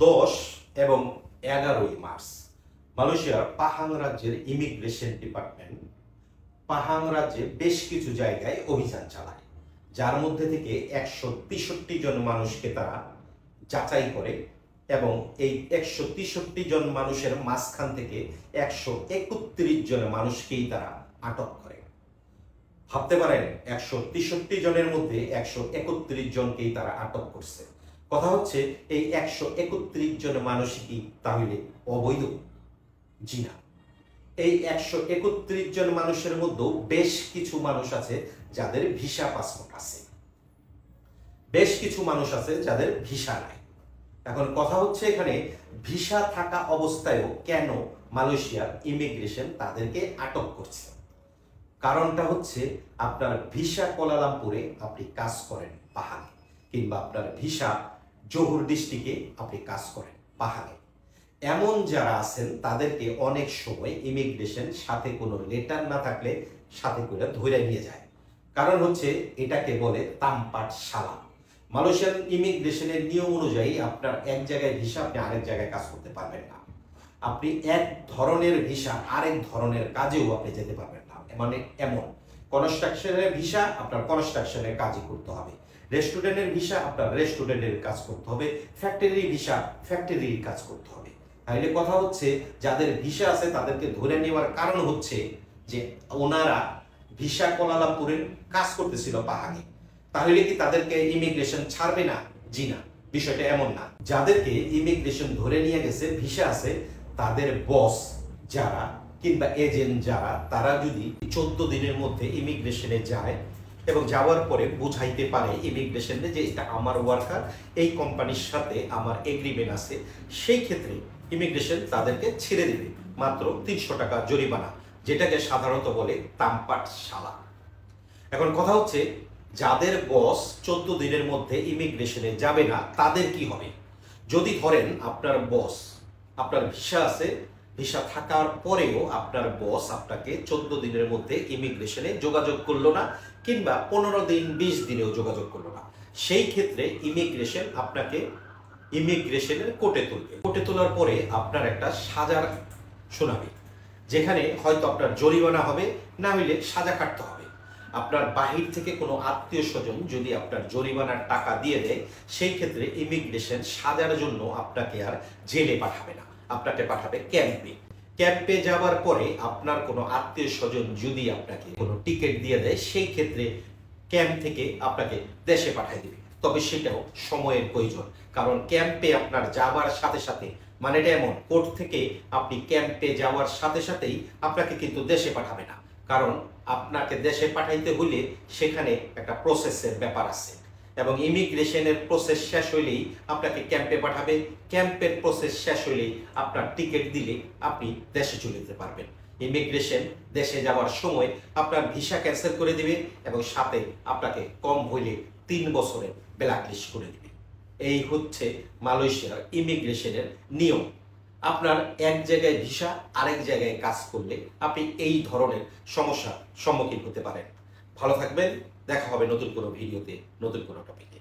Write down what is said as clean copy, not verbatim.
10 এবং 11 মার্চ মালয়েশিয়ার পাহাং রাজ্যের ইমিগ্রেশন ডিপার্টমেন্ট পাহাং রাজ্যে বেশ কিছু জায়গায় অভিযান চালায়, যার মধ্যে থেকে 163 জন মানুষকে তারা যাচাই করে এবং এই 163 জন মানুষের মাঝখান থেকে 131 জন মানুষকেই তারা আটক করে। ভাবতে পারেন 163 জনের মধ্যে 131 জনকেই তারা আটক করছে। কথা হচ্ছে এই 131 জন মানুষ কি তাহলে অবৈধ? জি না। এই 131 জন মানুষের মধ্যেও বেশ কিছু মানুষ আছে যাদের ভিসা পাসপোর্ট আছে, বেশ কিছু মানুষ আছে যাদের ভিসা নাই। এখন কথা হচ্ছে এখানে ভিসা থাকা অবস্থায়ও কেন মালয়েশিয়ার ইমিগ্রেশন তাদেরকে আটক করছে? কারণটা হচ্ছে আপনার ভিসা কুয়ালালামপুরে আপনি কাজ করেন পাহাঙে, কিংবা আপনার ভিসা জোহর ডিস্ট্রিক্টে আপনি কাজ করেন পাহাঙে, এমন যারা আছেন তাদেরকে অনেক সময় ইমিগ্রেশন সাথে কোনো লেটার না থাকলে সাথে করে ধরে নিয়ে যায়। কারণ হচ্ছে এটাকে বলে তামপাট শালা। মালয়েশিয়ান ইমিগ্রেশনের নিয়ম অনুযায়ী আপনার এক জায়গায় ভিসা আপনি আরেক জায়গায় কাজ করতে পারবেন না। আপনি এক ধরনের ভিসা আরেক ধরনের কাজেও আপনি যেতে পারবেন না। মানে এমন কনস্ট্রাকশনের ভিসা আপনার কনস্ট্রাকশনের কাজই করতে হবে, রেস্টুরেন্টের ভিসা আপনার রেস্টুরেন্টের কাজ করতে হবে, ফ্যাক্টরির ভিসা ফ্যাক্টরির কাজ করতে হবে। তাহলে কথা হচ্ছে যাদের ভিসা আছে তাদেরকে ধরে নেওয়ার কারণ হচ্ছে যে ওনারা ভিসা কুয়ালালামপুরের কাজ করতেছিল পাহাঙে, তাহলে কি তাদেরকে ইমিগ্রেশন ছাড়বে না? জি না, বিষয়টা এমন না। যাদেরকে ইমিগ্রেশন ধরে নিয়ে গেছে ভিসা আছে তাদের বস যারা কিংবা এজেন্ট যারা, তারা যদি 14 দিনের মধ্যে ইমিগ্রেশনে যায় এবং যাওয়ার পরে বুঝাইতে পারে ইমিগ্রেশনে যে এটা আমার ওয়ার্কার, এই কোম্পানির সাথে আমার এগ্রিমেন্ট আছে, সেই ক্ষেত্রে ইমিগ্রেশন তাদেরকে ছেড়ে দেবে মাত্র 300 টাকা জরিমানা, যেটাকে সাধারণত বলে তামপাট শালা। এখন কথা হচ্ছে যাদের বস 14 দিনের মধ্যে ইমিগ্রেশনে যাবে না তাদের কি হবে? যদি ধরেন আপনার বস, আপনার ভিসা আছে, ভিসা থাকার পরেও আপনার বস আপনাকে 14 দিনের মধ্যে ইমিগ্রেশনে যোগাযোগ করলো না, কিংবা 15 দিন 20 দিনেও যোগাযোগ করলো না, সেই ক্ষেত্রে ইমিগ্রেশন আপনাকে ইমিগ্রেশনের কোর্টে তুলবে। কোর্টে তোলার পরে আপনার একটা সাজা শোনাবে, যেখানে হয়তো আপনার জরিমানা হবে, না হইলে সাজা কাটতে হবে। আপনার বাহির থেকে কোনো আত্মীয় স্বজন যদি আপনার জরিমানার টাকা দিয়ে দেয়, সেই ক্ষেত্রে ইমিগ্রেশন সাজার জন্য আপনাকে আর জেলে পাঠাবে না, আপনাকে পাঠাবে ক্যাম্পে। ক্যাম্পে যাওয়ার পরে আপনার কোনো আত্মীয় স্বজন যদি আপনাকে কোনো টিকিট দিয়ে দেয়, সেই ক্ষেত্রে ক্যাম্প থেকে আপনাকে দেশে পাঠিয়ে দেবে। তবে সেটাও সময়ের প্রয়োজন, কারণ ক্যাম্পে আপনার যাওয়ার সাথে সাথে, মানে এটা এমন, কোর্ট থেকে আপনি ক্যাম্পে যাওয়ার সাথে সাথেই আপনাকে কিন্তু দেশে পাঠাবে না, কারণ আপনাকে দেশে পাঠাইতে হলে সেখানে একটা প্রসেসের ব্যাপার আছে এবং ইমিগ্রেশনের প্রসেস শেষ হইলেই আপনাকে ক্যাম্পে পাঠাবে। ক্যাম্পের প্রসেস শেষ হইলেই আপনার টিকিট দিলে আপনি দেশে চলে যেতে পারবেন। ইমিগ্রেশন দেশে যাওয়ার সময় আপনার ভিসা ক্যান্সেল করে দিবে এবং সাথে আপনাকে কম হইলে 3 বছরের ব্ল্যাকলিস্ট করে দিবে। এই হচ্ছে মালয়েশিয়ার ইমিগ্রেশনের নিয়ম। আপনার এক জায়গায় ভিসা আরেক জায়গায় কাজ করলে আপনি এই ধরনের সমস্যার সম্মুখীন হতে পারেন। ভালো থাকবেন, দেখা হবে নতুন কোনো ভিডিওতে, নতুন কোনো টপিকে।